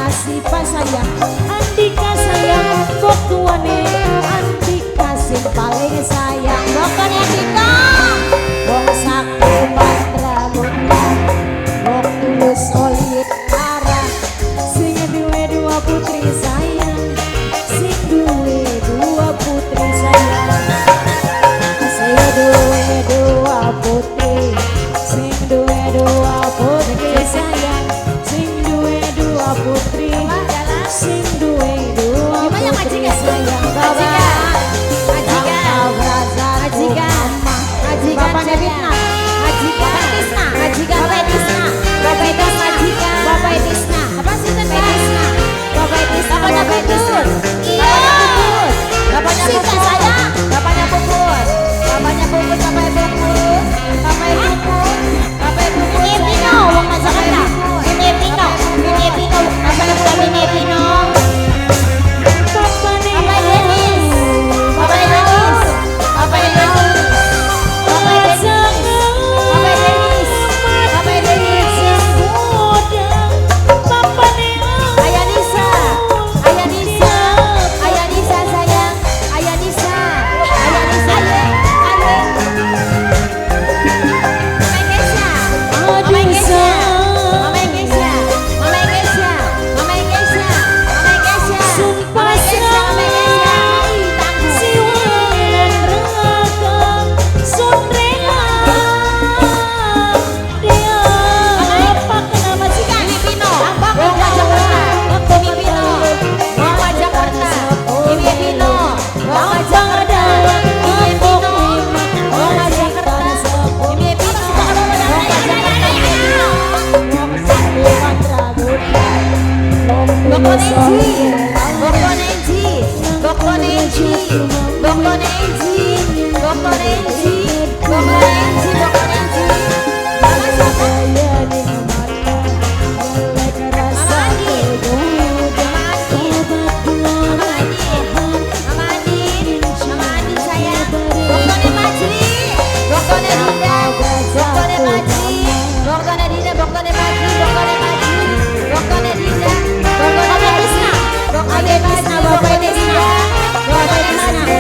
Asipa sayang, Andika sayang, kok tuane Andika sing paling sayang. Bukan Andika, wong sakti patra mutan, wong tulus solid arah. Sing duwe dua putri sayang, sing duwe dua putri sayang. Sing duwe dua putri, sing duwe dua putri sayang, sing duwe dua putri. Sing duwe dua putri sayang. Bapaknya Fitna, Bapak Tisna, Bapak Tisna, Bapak Tisna, Bapak Tisna, apa sih itu Tisna? Bapak Tisna, bapaknya Puput, bapaknya Puput sayang, bapaknya Puput, bapaknya Puput, bapaknya Puput, bapaknya Puput, bapaknya Puput. Ini Pino, wong Majakarta. Ini Pino, bapaknya Puput, ini Pino. Bapak Tisna,